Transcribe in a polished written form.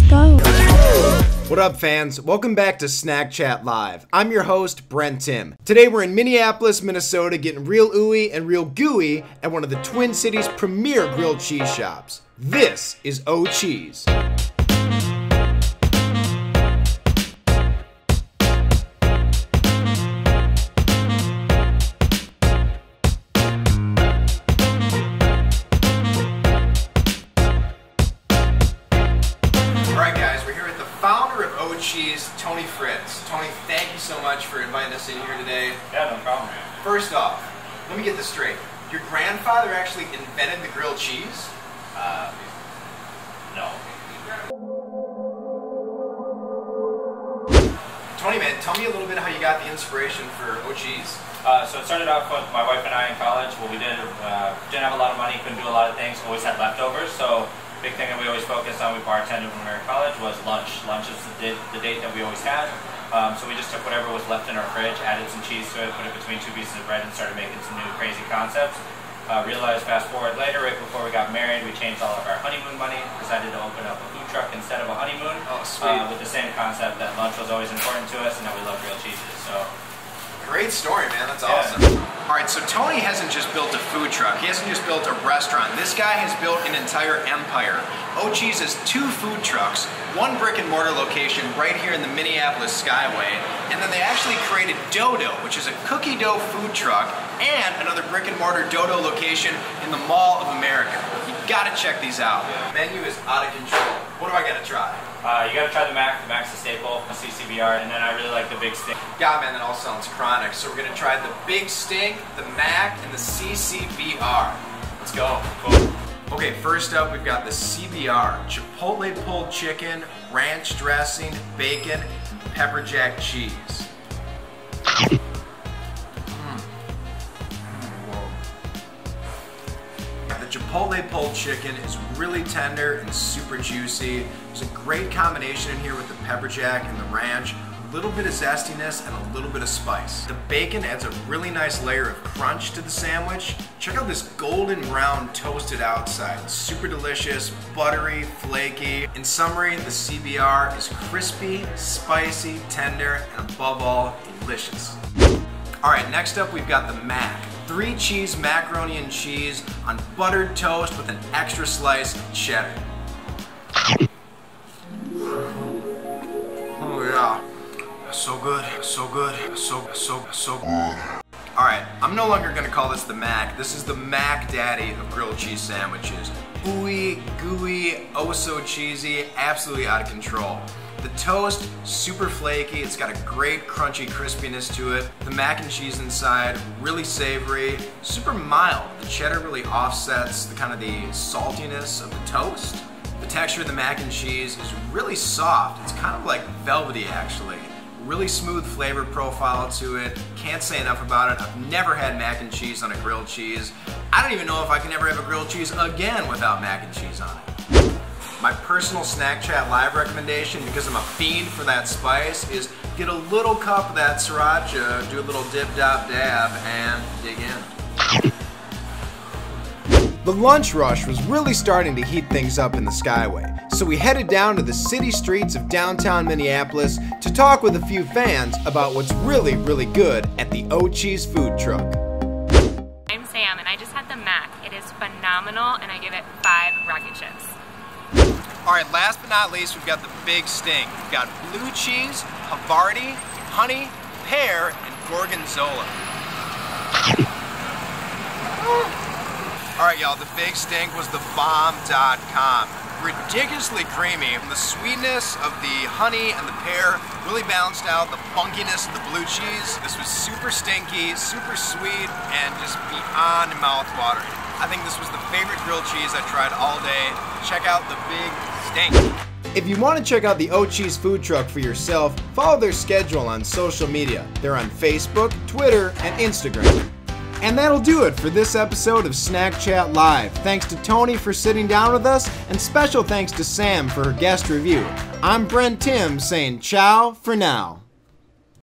go. What up, fans? Welcome back to SnackChat Live. I'm your host, Brent Tim. Today we're in Minneapolis, Minnesota, getting real ooey and real gooey at one of the Twin Cities' premier grilled cheese shops. This is O Cheese. Cheese, Tony Fritz. Tony, thank you so much for inviting us in here today. Yeah, no problem. First off, let me get this straight. Your grandfather actually invented the grilled cheese? No. Tony, man, tell me a little bit how you got the inspiration for O Cheese. So it started off with my wife and I in college. What we did, didn't have a lot of money, couldn't do a lot of things, always had leftovers. So big thing that we always focused on, we bartended when we were in college, was lunch. Lunch is the date that we always had. So we just took whatever was left in our fridge, added some cheese to it, put it between two pieces of bread, and started making some new crazy concepts. Realized fast forward later, right before we got married, we changed all of our honeymoon money, decided to open up a food truck instead of a honeymoon. Oh, sweet. With the same concept that lunch was always important to us and that we love grilled cheeses. So. Great story, man. That's awesome. All right, so Tony hasn't just built a food truck. He hasn't just built a restaurant. This guy has built an entire empire. O Cheese has 2 food trucks, 1 brick and mortar location right here in the Minneapolis Skyway, and then they actually created Dodo, which is a cookie dough food truck, and another brick and mortar Dodo location in the Mall of America. You gotta check these out. The menu is out of control. What do I gotta try? You gotta try the Mac. The Mac's a staple, the CCBR, and then I really like the Big Stink. God, man, that all sounds chronic. So we're gonna try the Big Stink, the Mac, and the CCBR. Let's go. Cool. Okay, first up we've got the CBR, Chipotle pulled chicken, ranch dressing, bacon, and pepper jack cheese. The Chipotle pulled chicken is really tender and super juicy. There's a great combination in here with the pepper jack and the ranch. A little bit of zestiness and a little bit of spice. The bacon adds a really nice layer of crunch to the sandwich. Check out this golden brown toasted outside. It's super delicious, buttery, flaky. In summary, the CBR is crispy, spicy, tender, and above all, delicious. All right, next up we've got the Mac. 3 cheese macaroni and cheese on buttered toast with an extra slice of cheddar. Oh yeah, so good, so good, so good. All right, I'm no longer gonna call this the Mac. This is the Mac Daddy of grilled cheese sandwiches. Ooey, gooey, oh so cheesy, absolutely out of control. The toast, super flaky, it's got a great crunchy crispiness to it. The mac and cheese inside, really savory, super mild. The cheddar really offsets the kind of the saltiness of the toast. The texture of the mac and cheese is really soft. It's kind of like velvety actually. Really smooth flavor profile to it. Can't say enough about it. I've never had mac and cheese on a grilled cheese. I don't even know if I can ever have a grilled cheese again without mac and cheese on it. My personal SnackChat Live recommendation, because I'm a fiend for that spice, is get a little cup of that sriracha, do a little dip-dop-dab, and dig in. The lunch rush was really starting to heat things up in the Skyway, so we headed down to the city streets of downtown Minneapolis to talk with a few fans about what's really, really good at the O Cheese food truck. I'm Sam, and I just had the Mac. It is phenomenal, and I give it 5 rocket ships. All right, last but not least, we've got the Big Stink. We've got blue cheese, Havarti, honey, pear, and gorgonzola. All right, y'all, the Big Stink was the bomb.com. Ridiculously creamy. And the sweetness of the honey and the pear really balanced out the funkiness of the blue cheese. This was super stinky, super sweet, and just beyond mouth-watering. I think this was the favorite grilled cheese I tried all day. Check out the Big Stink. If you want to check out the O Cheese food truck for yourself, follow their schedule on social media. They're on Facebook, Twitter, and Instagram. And that'll do it for this episode of SnackChat Live. Thanks to Tony for sitting down with us, and special thanks to Sam for her guest review. I'm Brent Tim saying ciao for now.